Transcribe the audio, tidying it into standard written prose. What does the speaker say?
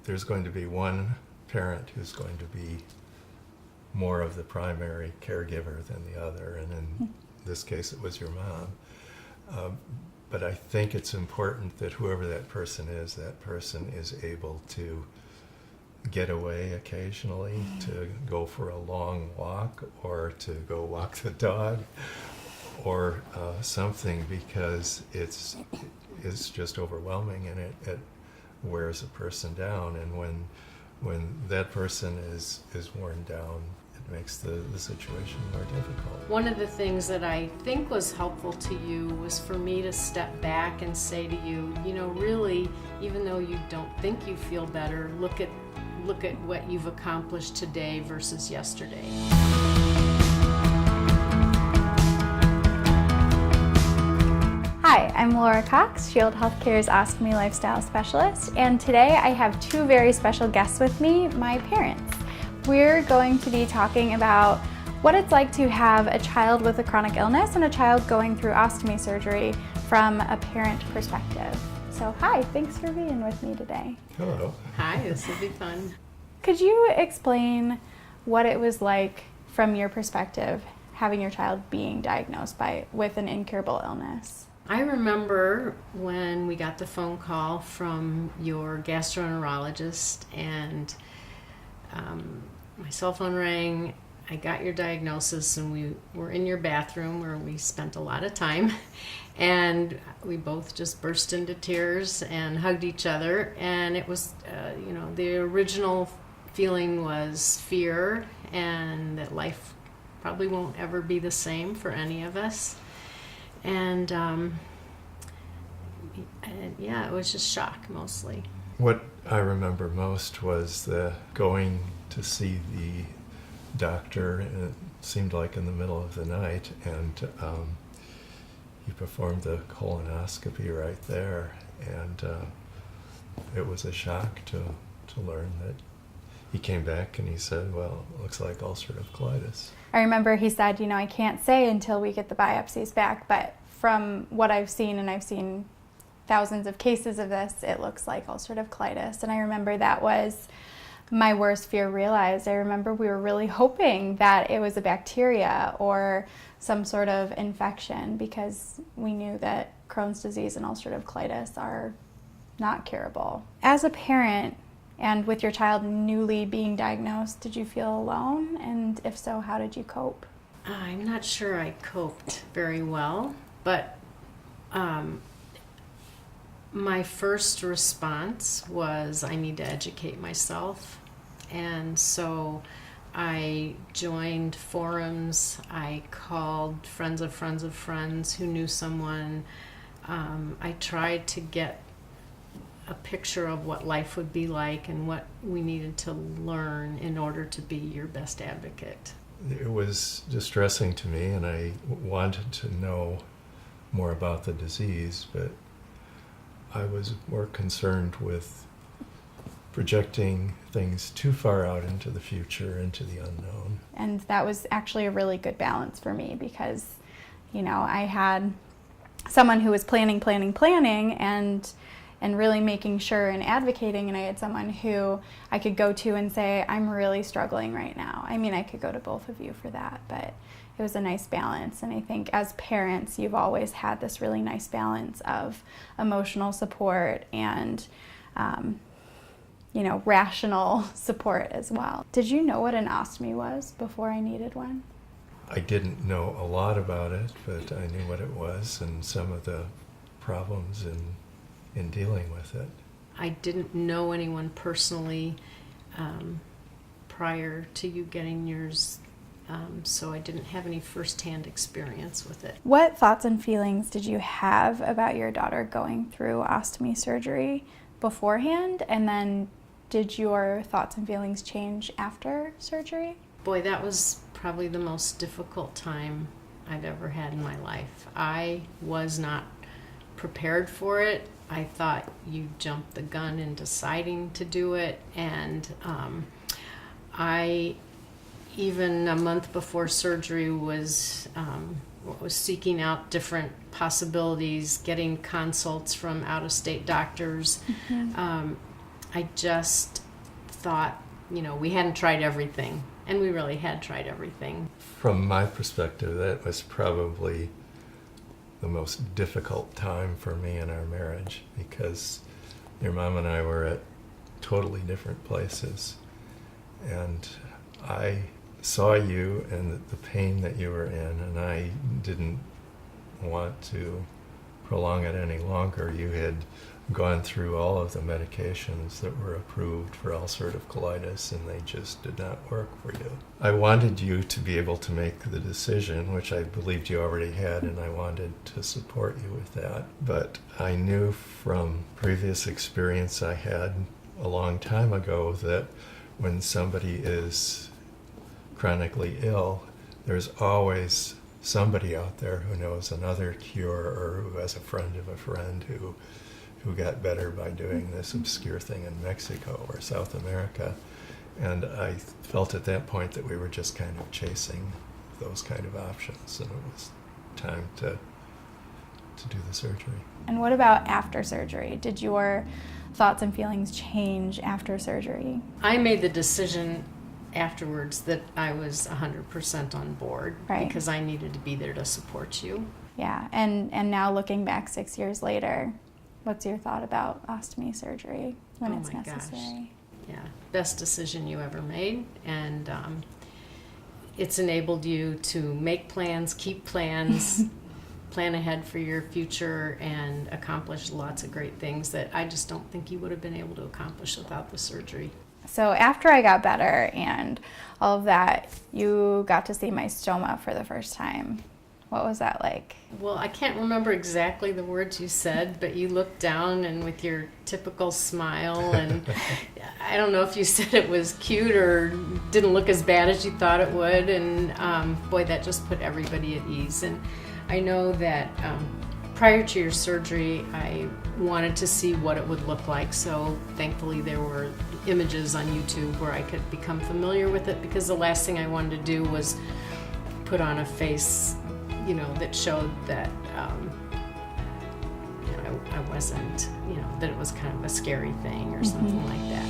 there's going to be one parent who's going to be more of the primary caregiver than the other, and in this case it was your mom. But I think it's important that whoever that person is able to get away occasionally, to go for a long walk or to go walk the dog or something, because it's just overwhelming and it wears a person down. And when that person is worn down, it makes the situation more difficult. One of the things that I think was helpful to you was for me to step back and say to you, really, even though you don't think you feel better, look at what you've accomplished today versus yesterday. Hi, I'm Laura Cox, Shield Healthcare's Ostomy Lifestyle Specialist, and today I have two very special guests with me, my parents. We're going to be talking about what it's like to have a child with a chronic illness and a child going through ostomy surgery from a parent perspective. So hi, thanks for being with me today. Hello. Hi, this will be fun. Could you explain what it was like from your perspective having your child being diagnosed with an incurable illness? I remember when we got the phone call from your gastroenterologist and my cell phone rang, I got your diagnosis, and we were in your bathroom where we spent a lot of time, and we both just burst into tears and hugged each other. And it was, the original feeling was fear, and that life probably won't ever be the same for any of us. And it was just shock mostly. What I remember most was the going to see the doctor, and it seemed like in the middle of the night, and he performed the colonoscopy right there, and it was a shock to learn that. He came back and he said, well, it looks like ulcerative colitis. I remember he said, I can't say until we get the biopsies back, but from what I've seen, and I've seen thousands of cases of this, it looks like ulcerative colitis. And I remember that was my worst fear realized. I remember we were really hoping that it was a bacteria or some sort of infection, because we knew that Crohn's disease and ulcerative colitis are not curable. As a parent, and with your child newly being diagnosed, did you feel alone? And if so, how did you cope? I'm not sure I coped very well, but my first response was I need to educate myself. And so I joined forums, I called friends of friends of friends who knew someone. I tried to get a picture of what life would be like and what we needed to learn in order to be your best advocate. It was distressing to me, and I wanted to know more about the disease, but I was more concerned with projecting things too far out into the future, into the unknown. And that was actually a really good balance for me, because, I had someone who was planning, and really making sure and advocating, and I had someone who I could go to and say, I'm really struggling right now. I mean, I could go to both of you for that, but it was a nice balance. And I think as parents, you've always had this really nice balance of emotional support and, rational support as well. Did you know what an ostomy was before I needed one? I didn't know a lot about it, but I knew what it was and some of the problems in dealing with it. I didn't know anyone personally prior to you getting yours, so I didn't have any firsthand experience with it. What thoughts and feelings did you have about your daughter going through ostomy surgery beforehand, and then did your thoughts and feelings change after surgery? Boy, that was probably the most difficult time I've ever had in my life. I was not prepared for it. I thought you jumped the gun in deciding to do it, and I, even a month before surgery, was seeking out different possibilities, getting consults from out-of-state doctors. I just thought, we hadn't tried everything, and we really had tried everything. From my perspective, that was probably the most difficult time for me in our marriage, because your mom and I were at totally different places. And I saw you and the pain that you were in, and I didn't want to prolong it any longer. You had gone through all of the medications that were approved for ulcerative colitis, and they just did not work for you. I wanted you to be able to make the decision, which I believed you already had, and I wanted to support you with that. But I knew from previous experience I had a long time ago that when somebody is chronically ill, there's always somebody out there who knows another cure, or who has a friend of a friend who got better by doing this obscure thing in Mexico or South America. And I felt at that point that we were just kind of chasing those kind of options, and it was time to do the surgery. And what about after surgery? Did your thoughts and feelings change after surgery? I made the decision afterwards that I was 100% on board, Right. because I needed to be there to support you. Yeah, and now looking back 6 years later, what's your thought about ostomy surgery when Oh it's my gosh. necessary? Yeah, best decision you ever made, and it's enabled you to make plans, keep plans, plan ahead for your future, and accomplish lots of great things that I just don't think you would have been able to accomplish without the surgery. So after I got better and all of that, you got to see my stoma for the first time. What was that like? Well, I can't remember exactly the words you said, but you looked down and with your typical smile, and I don't know if you said it was cute or didn't look as bad as you thought it would, and boy, that just put everybody at ease. And I know that prior to your surgery, I wanted to see what it would look like, so thankfully there were images on YouTube where I could become familiar with it, because the last thing I wanted to do was put on a face that showed that I wasn't, that it was kind of a scary thing or something like that.